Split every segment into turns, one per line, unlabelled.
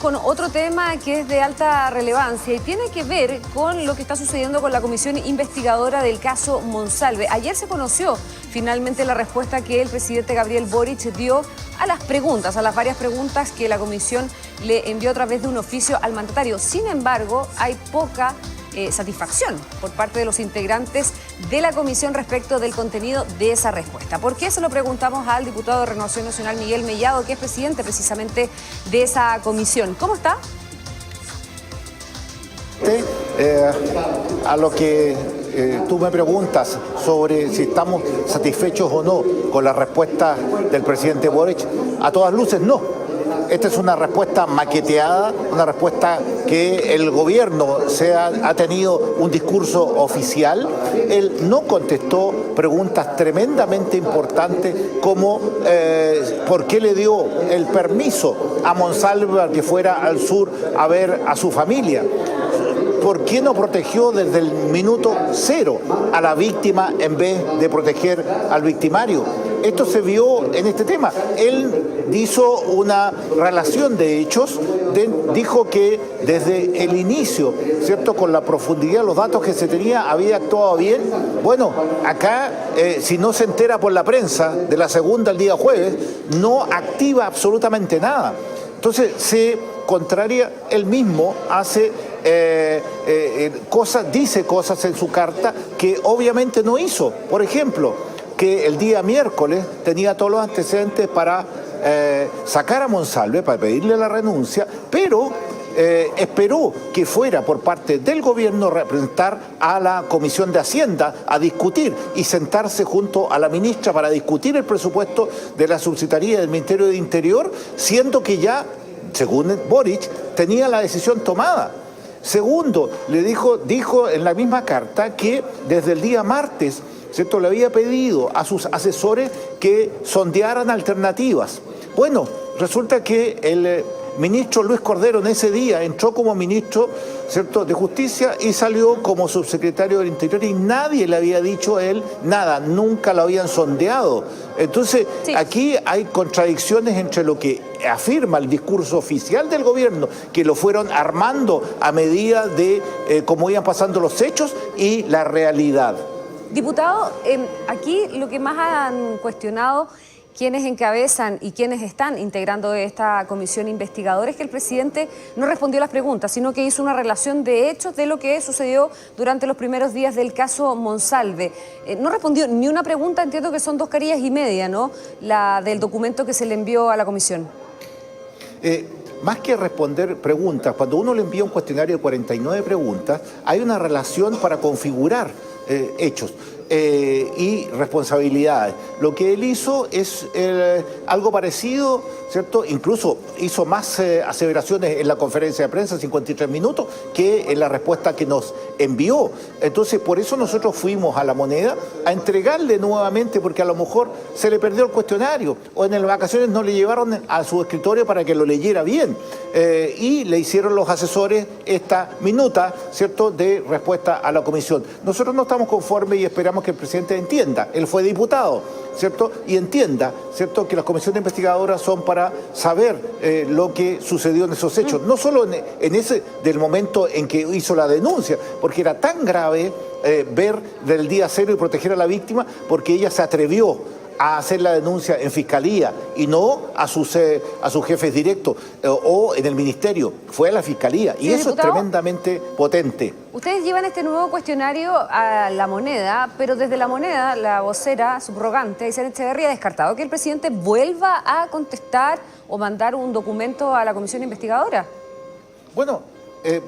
con otro tema que es de alta relevancia y tiene que ver con lo que está sucediendo con la comisión investigadora del caso Monsalve. Ayer se conoció finalmente la respuesta que el presidente Gabriel Boric dio a las preguntas, a las varias preguntas que la comisión le envió a través de un oficio al mandatario. Sin embargo, hay poca satisfacción por parte de los integrantes de la comisión respecto del contenido de esa respuesta. ¿Por qué? Se lo preguntamos al diputado de Renovación Nacional, Miguel Mellado, que es presidente precisamente de esa comisión. ¿Cómo está?
A lo que tú me preguntas sobre si estamos satisfechos o no con la respuesta del presidente Boric, a todas luces no. Esta es una respuesta maqueteada, una respuesta que el gobierno ha tenido un discurso oficial. Él no contestó preguntas tremendamente importantes como por qué le dio el permiso a Monsalve para que fuera al sur a ver a su familia. ¿Por qué no protegió desde el minuto cero a la víctima en vez de proteger al victimario? Esto se vio en este tema. Él hizo una relación de hechos, dijo que desde el inicio, ¿cierto?, con la profundidad de los datos que se tenía, había actuado bien. Bueno, acá, si no se entera por la prensa de la segunda el día jueves, no activa absolutamente nada. Entonces se contraria, él mismo hace dice cosas en su carta que obviamente no hizo. Por ejemplo, que el día miércoles tenía todos los antecedentes para sacar a Monsalve, para pedirle la renuncia, pero esperó que fuera por parte del gobierno representar a la Comisión de Hacienda a discutir y sentarse junto a la ministra para discutir el presupuesto de la subsecretaría del Ministerio de Interior, siendo que ya, según Boric, tenía la decisión tomada. Segundo, dijo en la misma carta que desde el día martes, ¿cierto?, le había pedido a sus asesores que sondearan alternativas. Bueno, resulta que el ministro Luis Cordero en ese día entró como ministro, ¿cierto?, de Justicia y salió como subsecretario del Interior y nadie le había dicho a él nada, nunca lo habían sondeado. Entonces, sí, aquí hay contradicciones entre lo que afirma el discurso oficial del gobierno, que lo fueron armando a medida de cómo iban pasando los hechos, y la realidad.
Diputado, aquí lo que más han cuestionado quienes encabezan y quienes están integrando esta comisión investigadora es que el presidente no respondió a las preguntas, sino que hizo una relación de hechos de lo que sucedió durante los primeros días del caso Monsalve. No respondió ni una pregunta, entiendo que son 2 carillas y media, ¿no?, la del documento que se le envió a la comisión.
Más que responder preguntas, cuando uno le envía un cuestionario de 49 preguntas, hay una relación para configurar hechos y responsabilidades. Lo que él hizo es algo parecido, ¿cierto? Incluso hizo más aseveraciones en la conferencia de prensa, 53 minutos, que en la respuesta que nos envió. Entonces, por eso nosotros fuimos a La Moneda a entregarle nuevamente, porque a lo mejor se le perdió el cuestionario o en las vacaciones no le llevaron a su escritorio para que lo leyera bien. Y le hicieron los asesores esta minuta, ¿cierto?, de respuesta a la comisión. Nosotros no estamos conformes y esperamos que el presidente entienda. Él fue diputado, ¿cierto?, y entienda, ¿cierto?, que las comisiones investigadoras son para saber lo que sucedió en esos hechos. No solo en ese del momento en que hizo la denuncia, porque era tan grave ver del día cero y proteger a la víctima, porque ella se atrevió a hacer la denuncia en fiscalía y no a sus jefes directos o en el ministerio, fue a la fiscalía. Y eso, diputado, es tremendamente potente.
Ustedes llevan este nuevo cuestionario a La Moneda, pero desde La Moneda, la vocera subrogante, Aysén Echeverría, ha descartado que el presidente vuelva a contestar o mandar un documento a la comisión investigadora.
Bueno,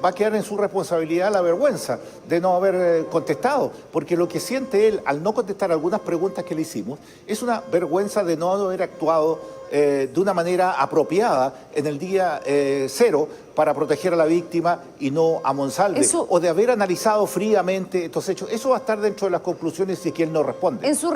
va a quedar en su responsabilidad la vergüenza de no haber contestado, porque lo que siente él al no contestar algunas preguntas que le hicimos es una vergüenza de no haber actuado de una manera apropiada en el día cero para proteger a la víctima y no a Monsalve, o de haber analizado fríamente estos hechos. Eso va a estar dentro de las conclusiones si es que él no responde.
En su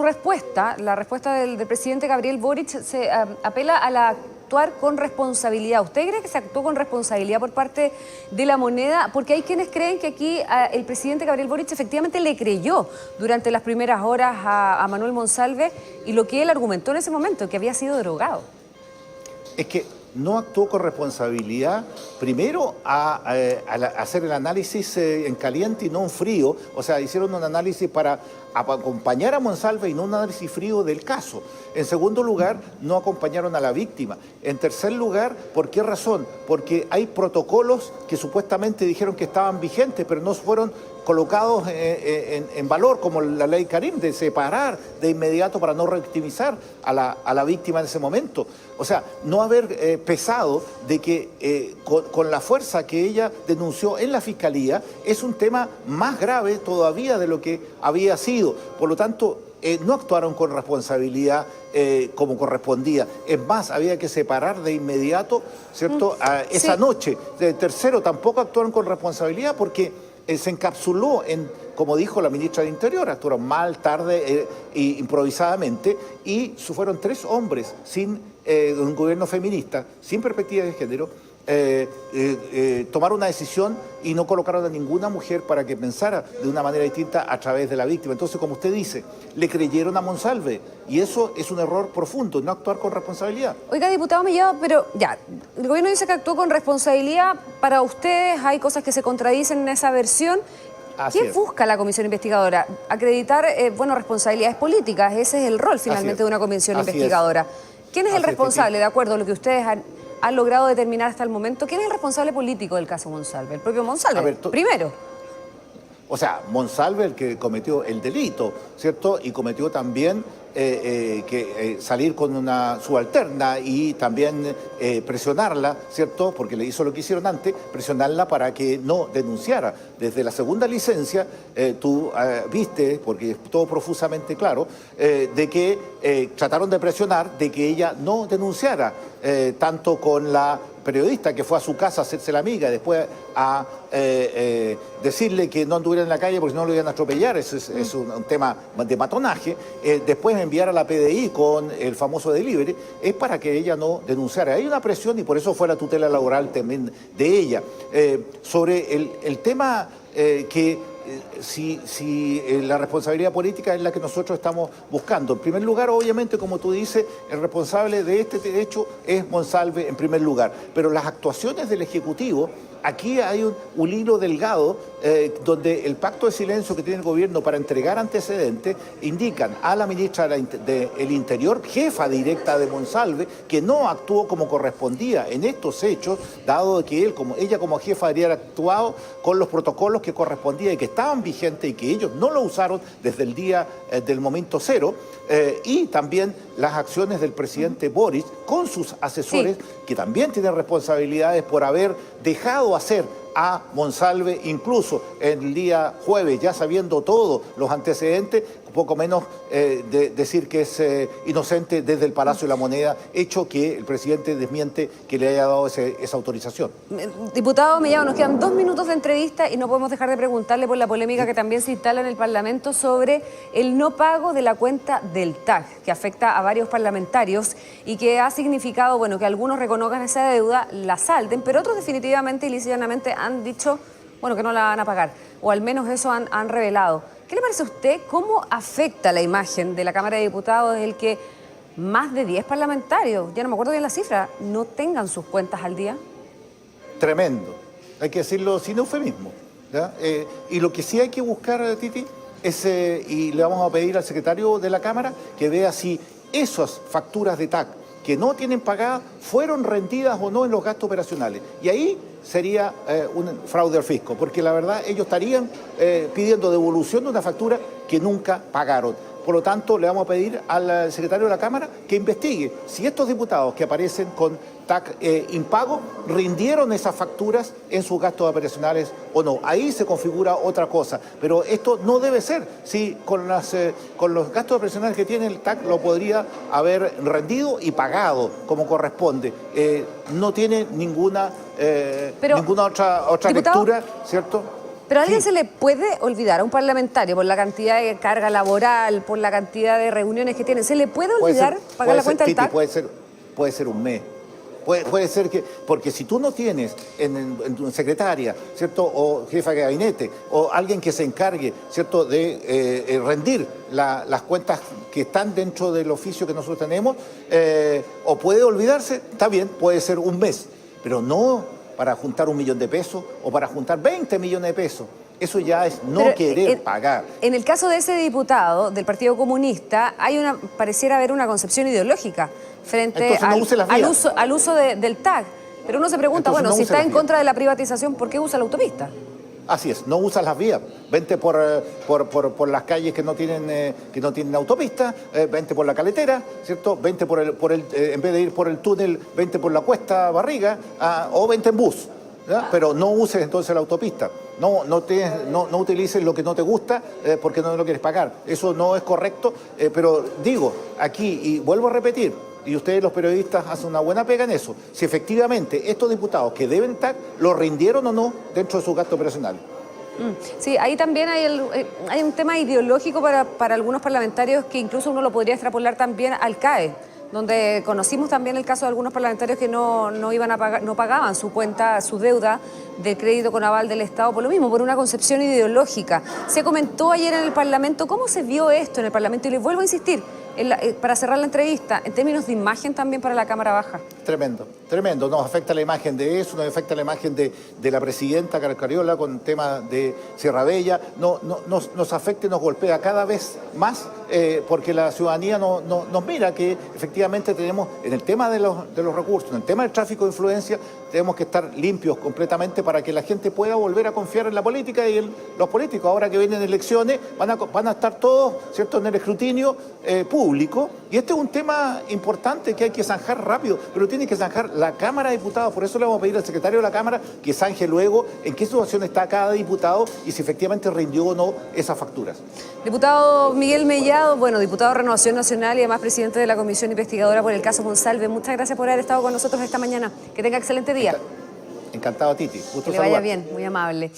respuesta, la respuesta del presidente Gabriel Boric se apela a la actuar con responsabilidad. ¿Usted cree que se actuó con responsabilidad por parte de La Moneda? Porque hay quienes creen que aquí el presidente Gabriel Boric efectivamente le creyó durante las primeras horas a Manuel Monsalve y lo que él argumentó en ese momento, que había sido drogado.
Es que no actuó con responsabilidad, primero a hacer el análisis en caliente y no en frío, o sea, hicieron un análisis para acompañar a Monsalve y no un análisis frío del caso. En segundo lugar, no acompañaron a la víctima. En tercer lugar, ¿por qué razón? Porque hay protocolos que supuestamente dijeron que estaban vigentes, pero no fueron colocados en valor, como la ley Karim, de separar de inmediato para no revictimizar a la víctima en ese momento. O sea, no haber pesado de que con la fuerza que ella denunció en la Fiscalía es un tema más grave todavía de lo que había sido. Por lo tanto, no actuaron con responsabilidad como correspondía. Es más, había que separar de inmediato, ¿cierto?, esa noche. Tercero, tampoco actuaron con responsabilidad porque se encapsuló en, como dijo la ministra del Interior, actuaron mal, tarde e improvisadamente, y fueron 3 hombres sin un gobierno feminista, sin perspectiva de género, tomaron una decisión y no colocaron a ninguna mujer para que pensara de una manera distinta a través de la víctima. Entonces, como usted dice, le creyeron a Monsalve y eso es un error profundo, no actuar con responsabilidad.
Oiga, diputado Mellado, pero ya, el gobierno dice que actuó con responsabilidad. Para ustedes hay cosas que se contradicen en esa versión. ¿Qué busca la comisión investigadora? Acreditar, responsabilidades políticas. Ese es el rol finalmente de una comisión investigadora. ¿Quién es el responsable, de acuerdo a lo que ustedes han logrado determinar hasta el momento? ¿Quién es el responsable político del caso Monsalve? El propio Monsalve, primero.
O sea, Monsalve el que cometió el delito, ¿cierto? Y cometió también salir con una subalterna y también presionarla, ¿cierto? Porque le hizo lo que hicieron antes, presionarla para que no denunciara. Desde la segunda licencia, tú viste, porque es todo profusamente claro, de que trataron de presionar de que ella no denunciara, tanto con la periodista que fue a su casa a hacerse la amiga y después a decirle que no anduviera en la calle porque si no lo iban a atropellar, eso es un tema de matonaje, después enviar a la PDI con el famoso delivery, es para que ella no denunciara. Hay una presión y por eso fue la tutela laboral también de ella. Sobre el tema si la responsabilidad política es la que nosotros estamos buscando. En primer lugar, obviamente, como tú dices, el responsable de este hecho es Monsalve en primer lugar. Pero las actuaciones del Ejecutivo, aquí hay un hilo delgado donde el pacto de silencio que tiene el gobierno para entregar antecedentes indican a la ministra del Interior, jefa directa de Monsalve, que no actuó como correspondía en estos hechos, dado que ella como jefa habría actuado con los protocolos que correspondía y que estaban vigentes y que ellos no lo usaron desde el día del momento cero, y también las acciones del presidente Boric con sus asesores, que también tienen responsabilidades por haber dejado hacer a Monsalve, incluso el día jueves, ya sabiendo todos los antecedentes, poco menos decir que es inocente desde el Palacio de la Moneda, hecho que el presidente desmiente que le haya dado esa autorización.
Diputado Mellado, nos quedan 2 minutos de entrevista y no podemos dejar de preguntarle por la polémica que también se instala en el Parlamento sobre el no pago de la cuenta del TAG, que afecta a varios parlamentarios y que ha significado, bueno, que algunos reconozcan esa deuda, la salden, pero otros definitivamente y lícitamente han dicho, bueno, que no la van a pagar, o al menos eso han revelado. ¿Qué le parece a usted? ¿Cómo afecta la imagen de la Cámara de Diputados el que más de 10 parlamentarios, ya no me acuerdo bien la cifra, no tengan sus cuentas al día?
Tremendo. Hay que decirlo sin eufemismo, ¿ya? Y lo que sí hay que buscar, Titi, es, y le vamos a pedir al secretario de la Cámara que vea si esas facturas de TAC que no tienen pagadas fueron rendidas o no en los gastos operacionales. Y ahí sería un fraude al fisco, porque la verdad ellos estarían pidiendo devolución de una factura que nunca pagaron. Por lo tanto, le vamos a pedir al secretario de la Cámara que investigue si estos diputados que aparecen con TAC impago rindieron esas facturas en sus gastos operacionales o no. Ahí se configura otra cosa. Pero esto no debe ser. Si con los gastos operacionales que tiene el TAC lo podría haber rendido y pagado como corresponde. No tiene ninguna otra lectura, ¿cierto?
¿Pero a alguien se le puede olvidar a un parlamentario por la cantidad de carga laboral, por la cantidad de reuniones que tiene? ¿Se le puede olvidar pagar la cuenta del TAC?
Puede ser un mes, Puede ser que, porque si tú no tienes en tu secretaria, ¿cierto? O jefa de gabinete, o alguien que se encargue, ¿cierto?, de rendir las cuentas que están dentro del oficio que nosotros tenemos, o puede olvidarse, está bien, puede ser un mes, pero no para juntar 1 millón de pesos o para juntar 20 millones de pesos. Eso ya es no querer pagar.
En el caso de ese diputado del Partido Comunista, pareciera haber una concepción ideológica frente al uso del TAG. Pero uno se pregunta, bueno, si está en contra de la privatización, ¿por qué usa la autopista?
Así es, no usas las vías, vente por las calles que no tienen autopista, vente por la caletera, ¿cierto? Vente en vez de ir por el túnel, vente por la Cuesta Barriga, o vente en bus, ¿ya? Pero no uses entonces la autopista. No utilices lo que no te gusta porque no lo quieres pagar. Eso no es correcto, pero digo aquí, y vuelvo a repetir, y ustedes los periodistas hacen una buena pega en eso, si efectivamente estos diputados que deben estar, lo rindieron o no dentro de su gasto operacional.
Sí, ahí también hay un tema ideológico para algunos parlamentarios que incluso uno lo podría extrapolar también al CAE, donde conocimos también el caso de algunos parlamentarios que no iban a pagar, no pagaban su cuenta, su deuda de crédito con aval del Estado por lo mismo, por una concepción ideológica. Se comentó ayer en el Parlamento, ¿cómo se vio esto en el Parlamento? Y les vuelvo a insistir, para cerrar la entrevista, en términos de imagen también para la Cámara Baja.
Tremendo, tremendo. Nos afecta la imagen de eso, nos afecta la imagen de la presidenta Carcariola con el tema de Sierra Bella. Nos afecta y nos golpea cada vez más porque la ciudadanía nos mira que efectivamente tenemos, en el tema de los recursos, en el tema del tráfico de influencia, tenemos que estar limpios completamente para que la gente pueda volver a confiar en la política y en los políticos. Ahora que vienen elecciones, van a estar todos, ¿cierto?, en el escrutinio público. Y este es un tema importante que hay que zanjar rápido, pero tiene que zanjar la Cámara de Diputados. Por eso le vamos a pedir al secretario de la Cámara que zanje luego en qué situación está cada diputado y si efectivamente rindió o no esas facturas.
Diputado Miguel Mellado, diputado de Renovación Nacional y además presidente de la Comisión Investigadora por el caso Monsalve. Muchas gracias por haber estado con nosotros esta mañana. Que tenga excelente día.
Encantado, Titi.
Gusto que le vaya bien, muy amable.